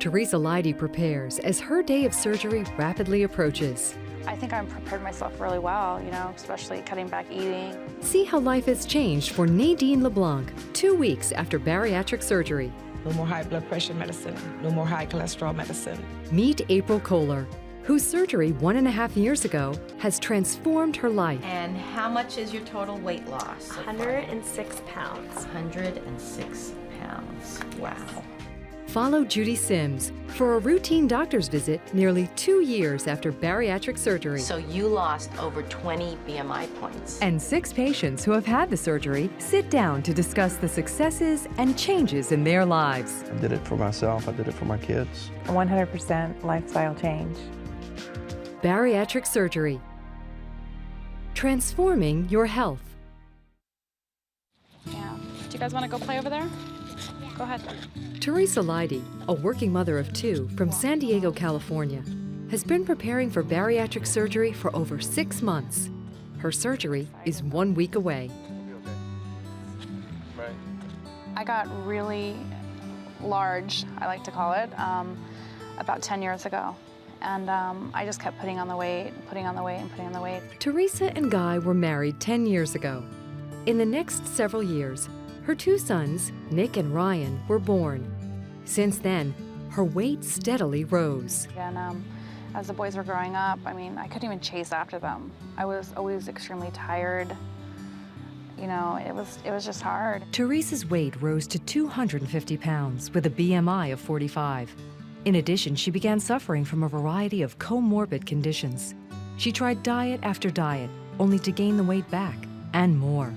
Teresa Leidy prepares as her day of surgery rapidly approaches. I think I'm prepared myself really well, especially cutting back eating. See how life has changed for Nadine LeBlanc 2 weeks after bariatric surgery. No more high blood pressure medicine, no more high cholesterol medicine. Meet April Kohler, whose surgery 1.5 years ago has transformed her life. And how much is your total weight loss? 106 pounds. 106 pounds. Wow. Follow Judy Sims for a routine doctor's visit nearly 2 years after bariatric surgery. So you lost over 20 BMI points. And 6 patients who have had the surgery sit down to discuss the successes and changes in their lives. I did it for myself, I did it for my kids. 100% lifestyle change. Bariatric surgery. Transforming your health. Yeah. Do you guys want to go play over there? Go ahead. Teresa Leidy, a working mother of 2 from San Diego, California, has been preparing for bariatric surgery for over 6 months. Her surgery is 1 week away. I got really large, I like to call it, about 10 years ago. And I just kept putting on the weight, putting on the weight, and putting on the weight. Teresa and Guy were married 10 years ago. In the next several years, her 2 sons, Nick and Ryan, were born. Since then, her weight steadily rose. And as the boys were growing up, I couldn't even chase after them. I was always extremely tired. It was just hard. Teresa's weight rose to 250 pounds with a BMI of 45. In addition, she began suffering from a variety of comorbid conditions. She tried diet after diet, only to gain the weight back, and more.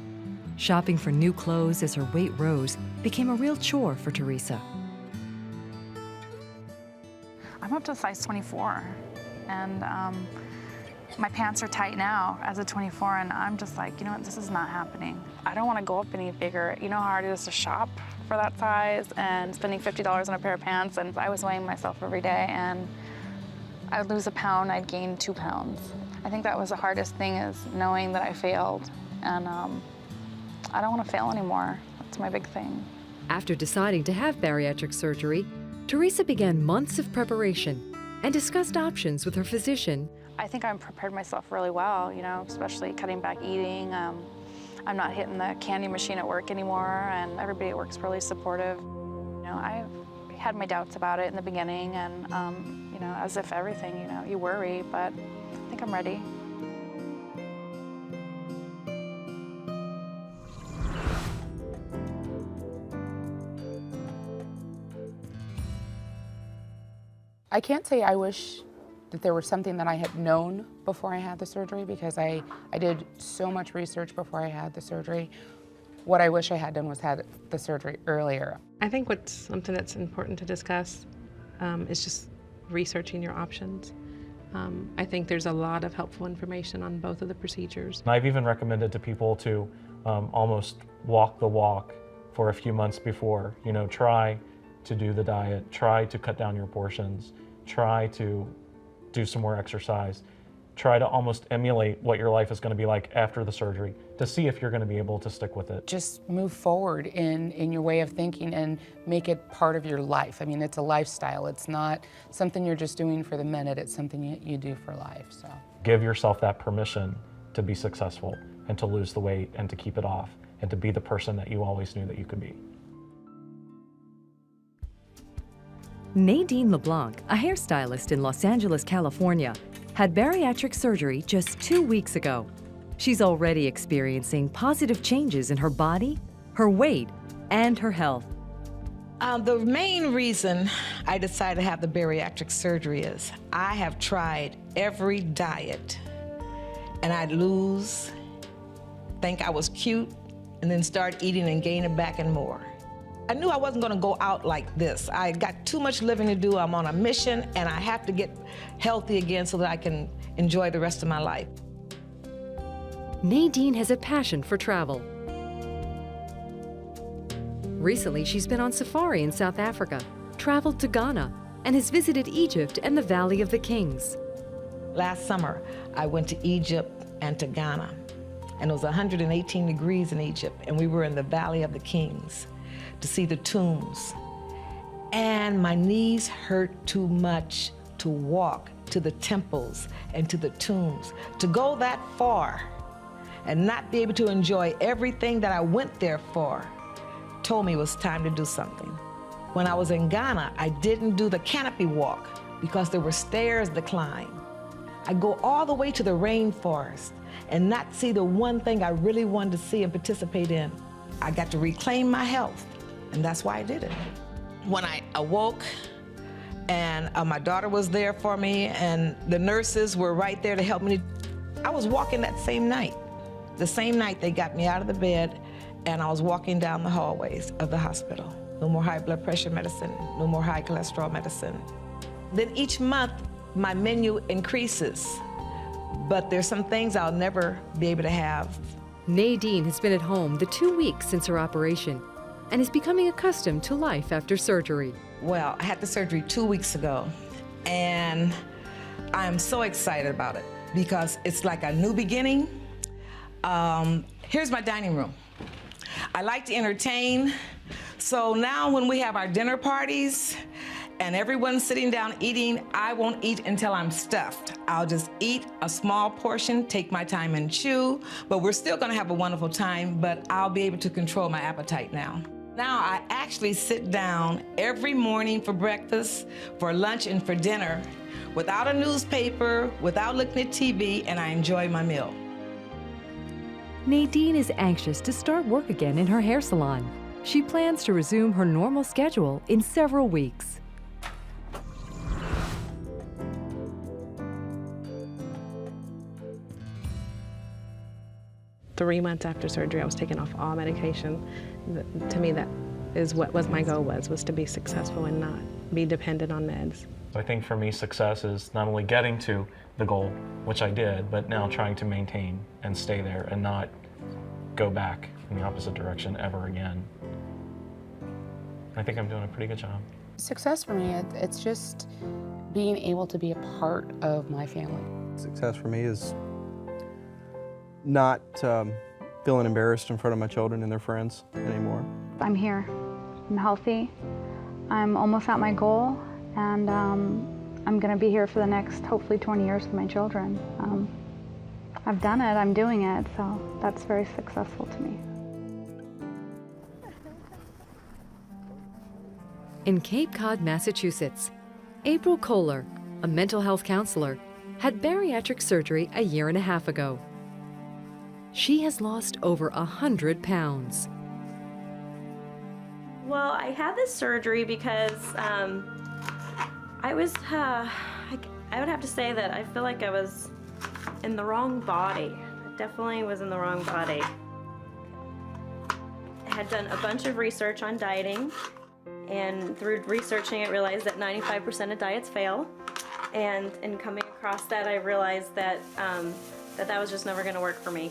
Shopping for new clothes as her weight rose became a real chore for Teresa. I'm up to size 24, and my pants are tight now as a 24, and I'm just like, this is not happening. I don't want to go up any bigger. You know how hard it is to shop for that size and spending $50 on a pair of pants, and I was weighing myself every day, and I would lose a pound, I'd gain 2 pounds. I think that was the hardest thing, is knowing that I failed, and I don't want to fail anymore. That's my big thing. After deciding to have bariatric surgery, Teresa began months of preparation and discussed options with her physician. I think I'm prepared myself really well, especially cutting back eating. I'm not hitting the candy machine at work anymore, and everybody at work's really supportive. I had my doubts about it in the beginning, and as if everything, you worry, but I think I'm ready. I can't say I wish that there was something that I had known before I had the surgery, because I did so much research before I had the surgery. What I wish I had done was had the surgery earlier. I think what's something that's important to discuss is just researching your options. I think there's a lot of helpful information on both of the procedures. I've even recommended to people to almost walk the walk for a few months before. Try to do the diet, try to cut down your portions, try to do some more exercise, try to almost emulate what your life is going to be like after the surgery to see if you're going to be able to stick with it. Just move forward in your way of thinking and make it part of your life. It's a lifestyle. It's not something you're just doing for the minute. It's something you do for life. So give yourself that permission to be successful and to lose the weight and to keep it off and to be the person that you always knew that you could be. Nadine LeBlanc, a hairstylist in Los Angeles, California, had bariatric surgery just 2 weeks ago. She's already experiencing positive changes in her body, her weight, and her health. The main reason I decided to have the bariatric surgery is I have tried every diet, and I'd lose, think I was cute, and then start eating and gaining back and more. I knew I wasn't going to go out like this. I got too much living to do. I'm on a mission, and I have to get healthy again so that I can enjoy the rest of my life. Nadine has a passion for travel. Recently, she's been on safari in South Africa, traveled to Ghana, and has visited Egypt and the Valley of the Kings. Last summer, I went to Egypt and to Ghana, and it was 118 degrees in Egypt, and we were in the Valley of the Kings to see the tombs. And my knees hurt too much to walk to the temples and to the tombs. To go that far and not be able to enjoy everything that I went there for told me it was time to do something. When I was in Ghana, I didn't do the canopy walk because there were stairs to climb. I go all the way to the rainforest and not see the one thing I really wanted to see and participate in. I got to reclaim my health, and that's why I did it. When I awoke, and my daughter was there for me, and the nurses were right there to help me. I was walking that same night. The same night they got me out of the bed, and I was walking down the hallways of the hospital. No more high blood pressure medicine, no more high cholesterol medicine. Then each month, my menu increases, but there's some things I'll never be able to have. Nadine has been at home the 2 weeks since her operation and is becoming accustomed to life after surgery. Well, I had the surgery 2 weeks ago, and I'm so excited about it because it's like a new beginning. Here's my dining room. I like to entertain, so now when we have our dinner parties and everyone's sitting down eating, I won't eat until I'm stuffed. I'll just eat a small portion, take my time and chew, but we're still gonna have a wonderful time, but I'll be able to control my appetite now. Now I actually sit down every morning for breakfast, for lunch, and for dinner without a newspaper, without looking at TV, and I enjoy my meal. Nadine is anxious to start work again in her hair salon. She plans to resume her normal schedule in several weeks. "3 months after surgery, I was taking off all medication. To me, that is what was my goal was to be successful and not be dependent on meds. I think for me, success is not only getting to the goal, which I did, but now trying to maintain and stay there and not go back in the opposite direction ever again. I think I'm doing a pretty good job. Success for me, it's just being able to be a part of my family. Success for me is not feeling embarrassed in front of my children and their friends anymore. I'm here. I'm healthy. I'm almost at my goal, and I'm going to be here for the next, hopefully, 20 years with my children. I've done it. I'm doing it, so that's very successful to me. In Cape Cod, Massachusetts, April Kohler, a mental health counselor, had bariatric surgery a year and a half ago. She has lost over 100 pounds. Well, I had this surgery because I would have to say that I feel like I was in the wrong body. I definitely was in the wrong body. I had done a bunch of research on dieting, and through researching it, realized that 95% of diets fail. And in coming across that, I realized that that was just never going to work for me.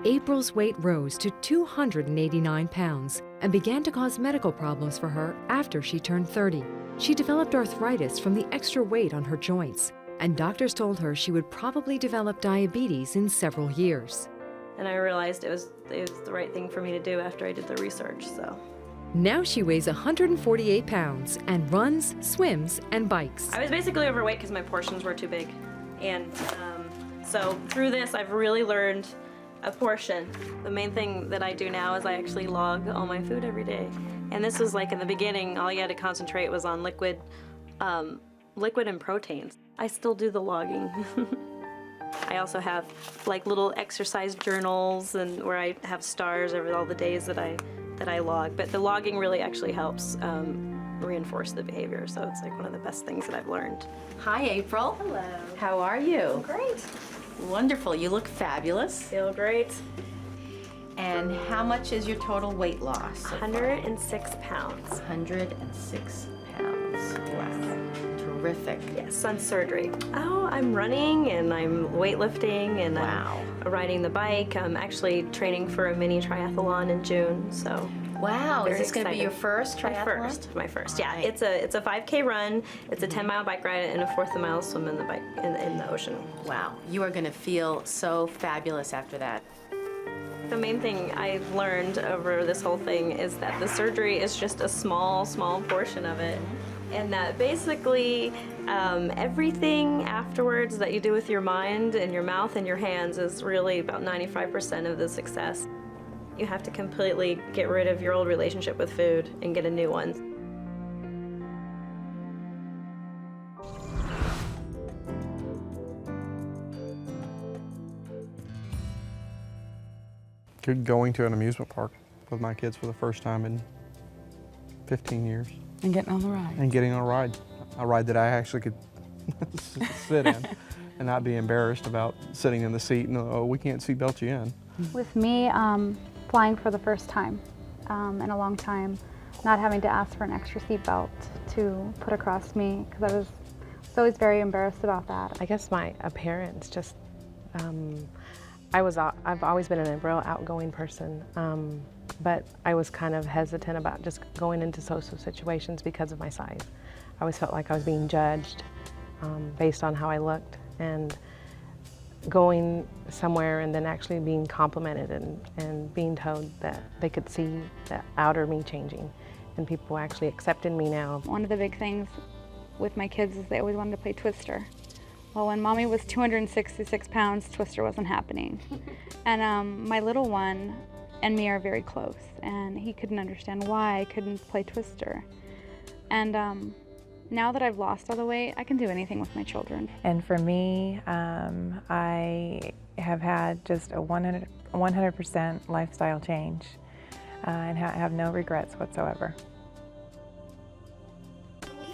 April's weight rose to 289 pounds and began to cause medical problems for her after she turned 30. She developed arthritis from the extra weight on her joints, and doctors told her she would probably develop diabetes in several years. And I realized it was the right thing for me to do after I did the research, so. Now she weighs 148 pounds and runs, swims, and bikes. I was basically overweight because my portions were too big. And so through this, I've really learned a portion. The main thing that I do now is I actually log all my food every day. And this was like in the beginning, all you had to concentrate was on liquid and proteins. I still do the logging. I also have like little exercise journals and where I have stars over all the days that I log. But the logging really actually helps reinforce the behavior. So it's like one of the best things that I've learned. Hi, April. Hello. How are you? Great. Wonderful. You look fabulous. Feel great. And how much is your total weight loss? So 106 pounds. 106 pounds. Wow. Terrific. Yes, on surgery. Oh, I'm running and I'm weightlifting and I'm riding the bike. I'm actually training for a mini triathlon in June, so. Wow, is very this going to be excited. your first triathlon? My first. All Yeah, right. it's a 5K run, it's a 10-mile bike ride, and a 1/4 mile swim in the ocean. Wow, you are going to feel so fabulous after that. the main thing I've learned over this whole thing is that the surgery is just a small portion of it. And that basically everything afterwards that you do with your mind and your mouth and your hands is really about 95% of the success. You have to completely get rid of your old relationship with food and get a new one. Going to an amusement park with my kids for the first time in 15 years. And getting on the ride. And getting on a ride that I actually could sit in and not be embarrassed about sitting in the seat and, oh, we can't seatbelt you in. With me, flying for the first time in a long time, not having to ask for an extra seatbelt to put across me, because I was always very embarrassed about that. I guess my appearance just, I've always been a real outgoing person, but I was kind of hesitant about just going into social situations because of my size. I always felt like I was being judged based on how I looked, and going somewhere and then actually being complimented and being told that they could see the outer me changing and people actually accepting me now. One of the big things with my kids is they always wanted to play Twister. Well, when Mommy was 266 pounds, Twister wasn't happening. And my little one and me are very close, and he couldn't understand why I couldn't play Twister. And now that I've lost all the weight, I can do anything with my children. And for me, I have had just a 100% lifestyle change and have no regrets whatsoever.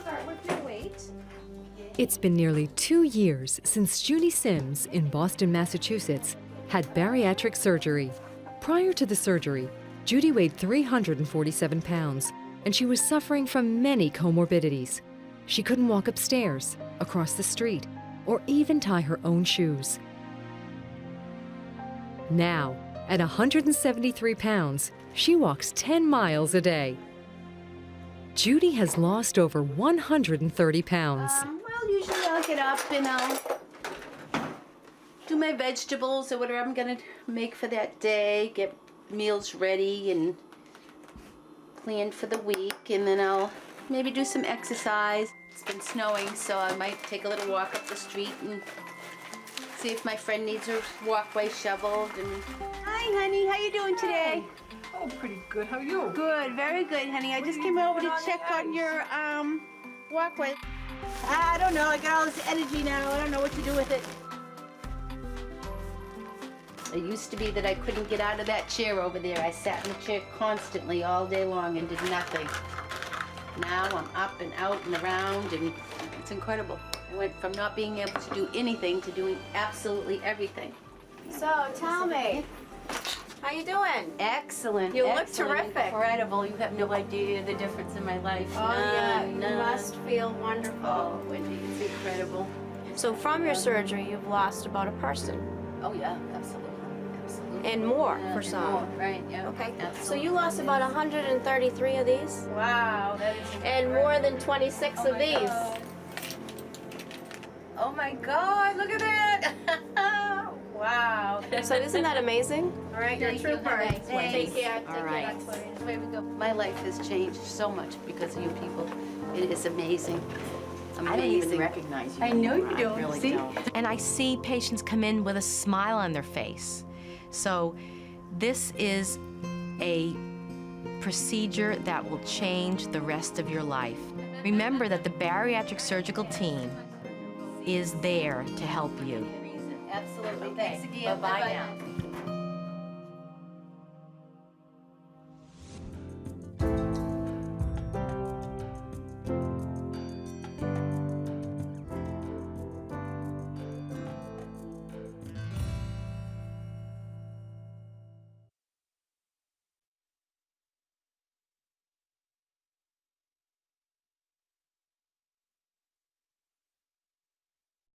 Start with your weight. It's been nearly 2 years since Judy Sims in Boston, Massachusetts, had bariatric surgery. Prior to the surgery, Judy weighed 347 pounds, and she was suffering from many comorbidities. She couldn't walk upstairs, across the street, or even tie her own shoes. Now, at 173 pounds, she walks 10 miles a day. Judy has lost over 130 pounds. Well, usually I'll get up and I'll do my vegetables or whatever I'm gonna make for that day, get meals ready and plan for the week, and then I'll maybe do some exercise. It's been snowing, so I might take a little walk up the street and see if my friend needs her walkway shoveled. And hi, honey, how you doing today? Oh, pretty good. How are you? Good, very good, honey. I just came over to check on your walkway. I don't know. I got all this energy now. I don't know what to do with it. It used to be that I couldn't get out of that chair over there. I sat in the chair constantly all day long and did nothing. Now I'm up and out and around, and it's incredible. I went from not being able to do anything to doing absolutely everything. So tell me, how you doing? Excellent. You look excellent, terrific. Incredible. You have no idea the difference in my life. Oh yeah, you None. must feel wonderful. Oh, Wendy, it's incredible. So from your surgery, you've lost about a person. Oh yeah, absolutely. Absolutely. And more Yeah, for and some. more, right, yeah. Okay, so Absolutely. you lost about 133 of these? Wow, that is And more than 26 of these. God. Oh my God, look at that! Wow. So isn't that amazing? All right, you're a Thank you, trooper. honey. Take care. All Take right. care, Victoria. Away we go. My life has changed so much because of you people. It is amazing. Amazing. I don't even recognize you. I know you anymore. don't. I really See? don't. And I see patients come in with a smile on their face. So this is a procedure that will change the rest of your life. Remember that the bariatric surgical team is there to help you. Absolutely. Thanks again. Bye-bye now.